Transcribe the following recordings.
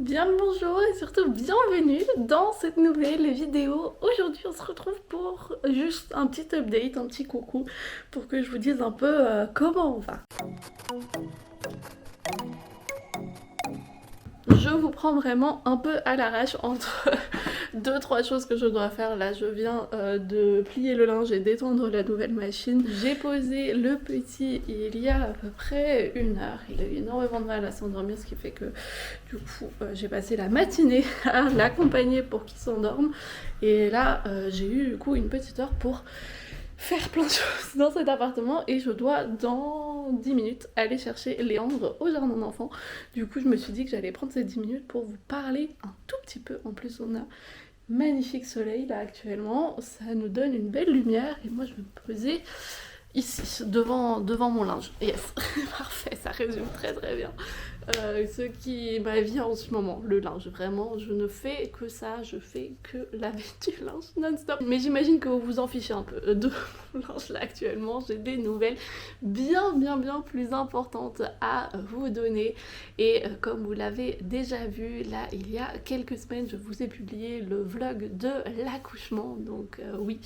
Bien le bonjour et surtout bienvenue dans cette nouvelle vidéo. Aujourd'hui on se retrouve pour juste un petit update, un petit coucou pour que je vous dise un peu comment on va. Je vous prends vraiment un peu à l'arrache entre deux trois choses que je dois faire. Là je viens de plier le linge et d'étendre la nouvelle machine. J'ai posé le petit il y a à peu près 1 heure. Il a eu énormément de mal à s'endormir, ce qui fait que du coup j'ai passé la matinée à l'accompagner pour qu'il s'endorme. Et là j'ai eu du coup une petite heure pour faire plein de choses dans cet appartement et je dois dans 10 minutes aller chercher Léandre au jardin d'enfants. Du coup je me suis dit que j'allais prendre ces 10 minutes pour vous parler un tout petit peu. En plus on a magnifique soleil là actuellement, ça nous donne une belle lumière et moi je vais me poser ici devant mon linge. Yes, parfait, ça résume très très bien ce qui est ma vie en ce moment, le linge. Vraiment, je ne fais que ça, je fais que laver du linge non-stop. Mais j'imagine que vous vous en fichez un peu de mon linge là actuellement. J'ai des nouvelles bien plus importantes à vous donner. Et comme vous l'avez déjà vu, là il y a quelques semaines, je vous ai publié le vlog de l'accouchement. Donc oui,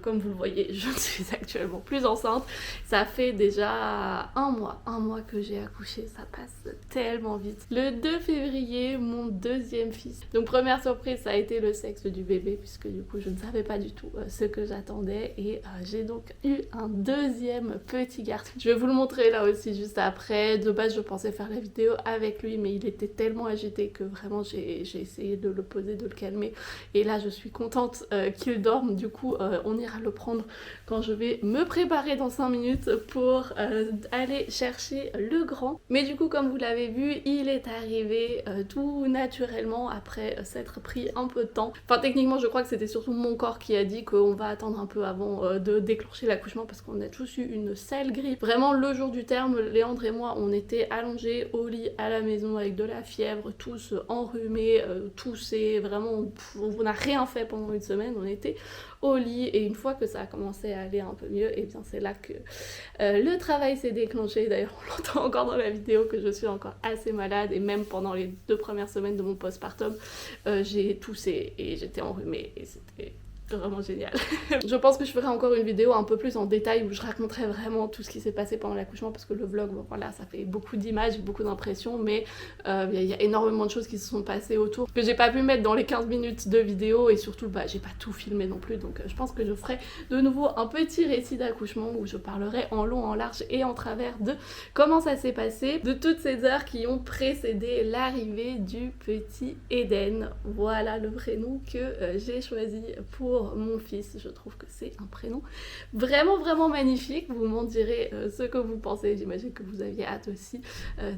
comme vous le voyez, je ne suis actuellement plus enceinte. Ça fait déjà un mois que j'ai accouché, ça passe tellement vite. Le 2 février, mon deuxième fils. Donc première surprise, ça a été le sexe du bébé, puisque du coup je ne savais pas du tout ce que j'attendais. Et j'ai donc eu un deuxième petit garçon. Je vais vous le montrer là aussi juste après. De base je pensais faire la vidéo avec lui, mais il était tellement agité que vraiment j'ai essayé de le poser, de le calmer. Et là je suis contente qu'il dorme. Du coup on ira le prendre quand je vais me préparer dans 5 minutes pour aller chercher le grand. Mais du coup comme vous l'avez vu, il est arrivé tout naturellement après s'être pris un peu de temps. Enfin techniquement je crois que c'était surtout mon corps qui a dit qu'on va attendre un peu avant de déclencher l'accouchement parce qu'on a tous eu une sale grippe. Vraiment le jour du terme, Léandre et moi on était allongés au lit à la maison avec de la fièvre, tous enrhumés, toussés, vraiment on n'a rien fait pendant une semaine, on était au lit et une fois que ça a commencé à aller un peu mieux, et bien c'est là que le travail s'est déclenché. D'ailleurs on l'entend encore dans la vidéo que je suis encore assez malade et même pendant les 2 premières semaines de mon postpartum j'ai toussé et j'étais enrhumée et c'était vraiment génial. Je pense que je ferai encore une vidéo un peu plus en détail où je raconterai vraiment tout ce qui s'est passé pendant l'accouchement parce que le vlog, bon, voilà, ça fait beaucoup d'images, beaucoup d'impressions, mais il y a énormément de choses qui se sont passées autour que j'ai pas pu mettre dans les 15 minutes de vidéo et surtout bah, j'ai pas tout filmé non plus, donc je pense que je ferai de nouveau un petit récit d'accouchement où je parlerai en long, en large et en travers de comment ça s'est passé, de toutes ces heures qui ont précédé l'arrivée du petit Eden. Voilà le prénom que j'ai choisi pour mon fils. Je trouve que c'est un prénom vraiment magnifique. Vous m'en direz ce que vous pensez. J'imagine que vous aviez hâte aussi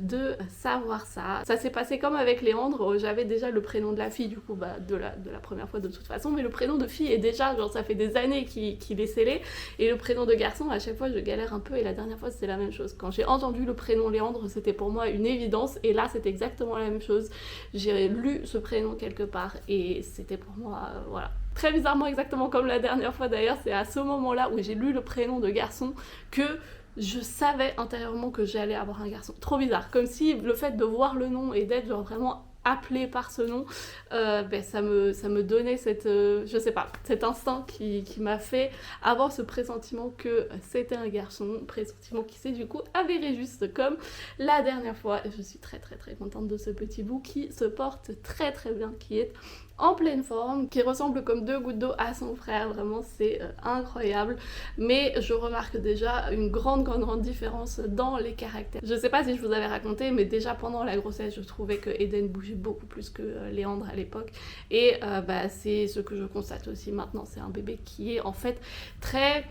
de savoir ça. Ça s'est passé comme avec Léandre. J'avais déjà le prénom de la fille du coup bah, de la première fois de toute façon, mais le prénom de fille est déjà, genre ça fait des années qu'il est scellé, et le prénom de garçon à chaque fois je galère un peu et la dernière fois c'est la même chose. Quand j'ai entendu le prénom Léandre c'était pour moi une évidence et là c'est exactement la même chose. J'ai lu ce prénom quelque part et c'était pour moi voilà. Très bizarrement, exactement comme la dernière fois d'ailleurs, c'est à ce moment-là où j'ai lu le prénom de garçon que je savais intérieurement que j'allais avoir un garçon. Trop bizarre, comme si le fait de voir le nom et d'être genre vraiment appelée par ce nom, ben ça me donnait cette, je sais pas, cet instinct qui m'a fait avoir ce pressentiment que c'était un garçon, pressentiment qui s'est du coup avéré juste comme la dernière fois. Et je suis très contente de ce petit bout qui se porte très bien, qui est en pleine forme, qui ressemble comme 2 gouttes d'eau à son frère, vraiment c'est incroyable. Mais je remarque déjà une grande différence dans les caractères. Je sais pas si je vous avais raconté, mais déjà pendant la grossesse je trouvais que Eden bougeait beaucoup plus que Léandre à l'époque, et bah, c'est ce que je constate aussi maintenant, c'est un bébé qui est en fait très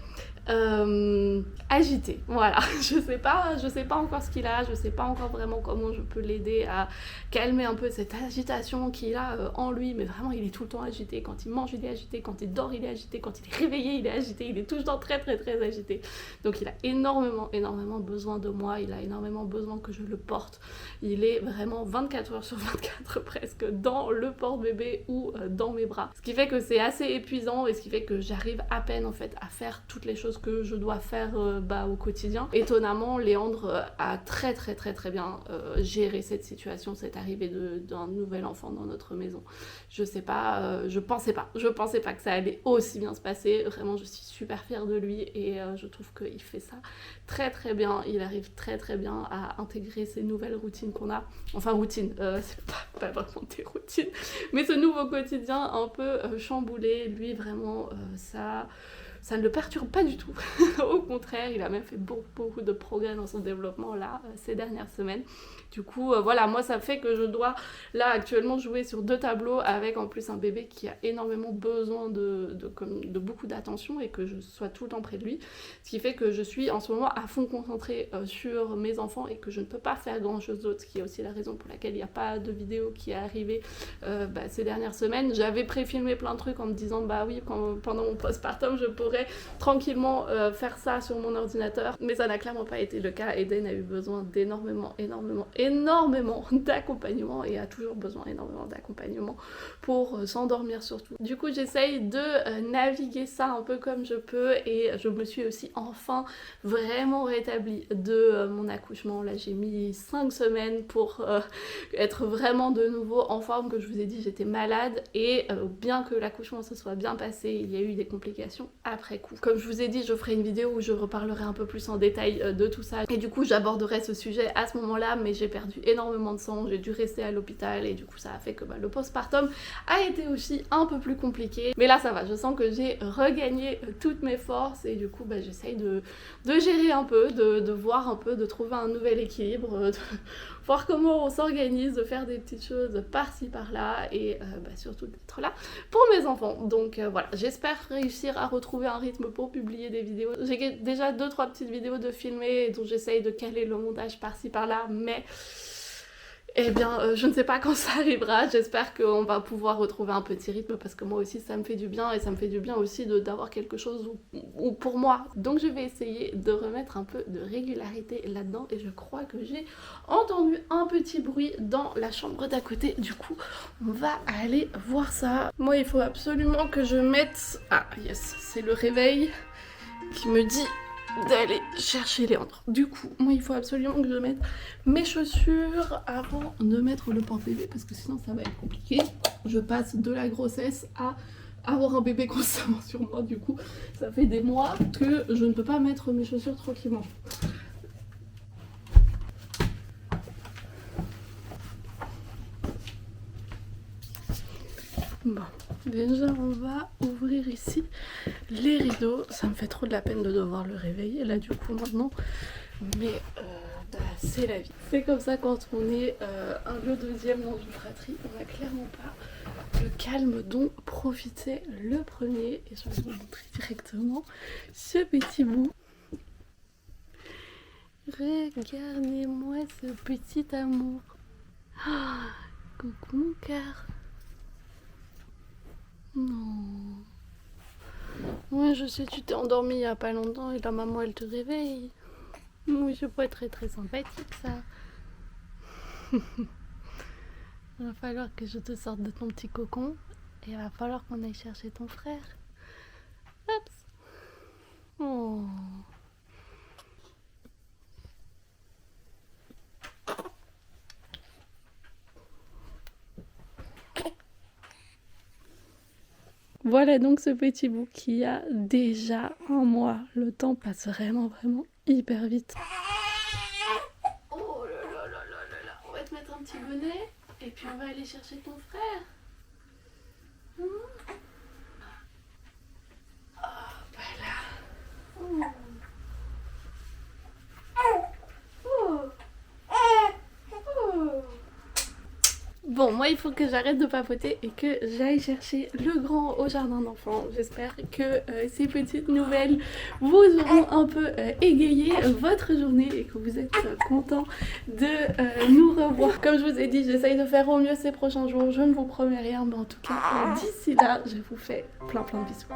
agité, voilà. Je sais pas encore ce qu'il a, je sais pas encore vraiment comment je peux l'aider à calmer un peu cette agitation qu'il a en lui, mais vraiment il est tout le temps agité. Quand il mange il est agité, quand il dort il est agité, quand il est réveillé il est agité, il est tout le temps très agité. Donc il a énormément besoin de moi, il a énormément besoin que je le porte. Il est vraiment 24 heures sur 24 24 presque dans le porte-bébé ou dans mes bras. Ce qui fait que c'est assez épuisant et ce qui fait que j'arrive à peine en fait à faire toutes les choses que je dois faire au quotidien. Étonnamment, Léandre a très bien géré cette situation, cette arrivée d'un nouvel enfant dans notre maison. Je sais pas, je pensais pas que ça allait aussi bien se passer. Vraiment, je suis super fière de lui et je trouve qu'il fait ça très bien. Il arrive très bien à intégrer ces nouvelles routines qu'on a. Enfin, routine, c'est pas vraiment des routines, mais ce nouveau quotidien un peu chamboulé, lui vraiment, ça ne le perturbe pas du tout. Au contraire, il a même fait beaucoup de progrès dans son développement là, ces dernières semaines. Du coup, voilà, moi ça fait que je dois là actuellement jouer sur 2 tableaux avec en plus un bébé qui a énormément besoin de beaucoup d'attention et que je sois tout le temps près de lui. Ce qui fait que je suis en ce moment à fond concentrée sur mes enfants et que je ne peux pas faire grand chose d'autre, ce qui est aussi la raison pour laquelle il n'y a pas de vidéo qui est arrivée ces dernières semaines. J'avais préfilmé plein de trucs en me disant bah oui, pendant mon postpartum je pourrais tranquillement faire ça sur mon ordinateur, mais ça n'a clairement pas été le cas. Eden a eu besoin d'énormément d'accompagnement et a toujours besoin énormément d'accompagnement pour s'endormir surtout. Du coup j'essaye de naviguer ça un peu comme je peux et je me suis aussi enfin vraiment rétablie de mon accouchement. Là j'ai mis 5 semaines pour être vraiment de nouveau en forme. Que je vous ai dit, j'étais malade et bien que l'accouchement se soit bien passé, il y a eu des complications après coup. Comme je vous ai dit, je ferai une vidéo où je reparlerai un peu plus en détail de tout ça et du coup j'aborderai ce sujet à ce moment-là, mais j'ai perdu énormément de sang, j'ai dû rester à l'hôpital et du coup ça a fait que le postpartum a été aussi un peu plus compliqué. Mais là ça va, je sens que j'ai regagné toutes mes forces et du coup j'essaye de gérer un peu, de voir un peu, de trouver un nouvel équilibre, de voir comment on s'organise, de faire des petites choses par-ci par-là et surtout d'être là pour mes enfants. Donc voilà, j'espère réussir à retrouver un rythme pour publier des vidéos. J'ai déjà 2-3 petites vidéos de filmer dont j'essaye de caler le montage par-ci par-là, mais je ne sais pas quand ça arrivera. J'espère qu'on va pouvoir retrouver un petit rythme parce que moi aussi ça me fait du bien et ça me fait du bien aussi d'avoir quelque chose où pour moi. Donc je vais essayer de remettre un peu de régularité là-dedans et je crois que j'ai entendu un petit bruit dans la chambre d'à côté. Du coup on va aller voir ça. Moi il faut absolument que je mette... Ah yes, c'est le réveil qui me dit d'aller chercher Léandre. Du coup, moi il faut absolument que je mette mes chaussures avant de mettre le porte-bébé parce que sinon ça va être compliqué. Je passe de la grossesse à avoir un bébé constamment sur moi, du coup ça fait des mois que je ne peux pas mettre mes chaussures tranquillement. Bon, déjà on va ouvrir ici les rideaux. Ça me fait trop de la peine de devoir le réveiller là du coup maintenant, mais c'est la vie. C'est comme ça quand on est le deuxième dans une fratrie, on n'a clairement pas le calme dont profitait le premier. Et je vais vous montrer directement ce petit bout. Regardez-moi ce petit amour. Ah, coucou mon cœur. Non. Ouais, je sais, tu t'es endormie il y a pas longtemps et la maman elle te réveille. Oui, c'est pas très sympathique ça. Il va falloir que je te sorte de ton petit cocon et il va falloir qu'on aille chercher ton frère. Oups. Oh. Voilà donc ce petit bout qui a déjà 1 mois. Le temps passe vraiment hyper vite. Oh là là. On va te mettre un petit bonnet et puis on va aller chercher ton frère. Voilà. Bon, moi il faut que j'arrête de papoter et que j'aille chercher le grand au jardin d'enfants. J'espère que ces petites nouvelles vous auront un peu égayé votre journée et que vous êtes contents de nous revoir. Comme je vous ai dit, j'essaye de faire au mieux ces prochains jours. Je ne vous promets rien, mais en tout cas, d'ici là, je vous fais plein de bisous.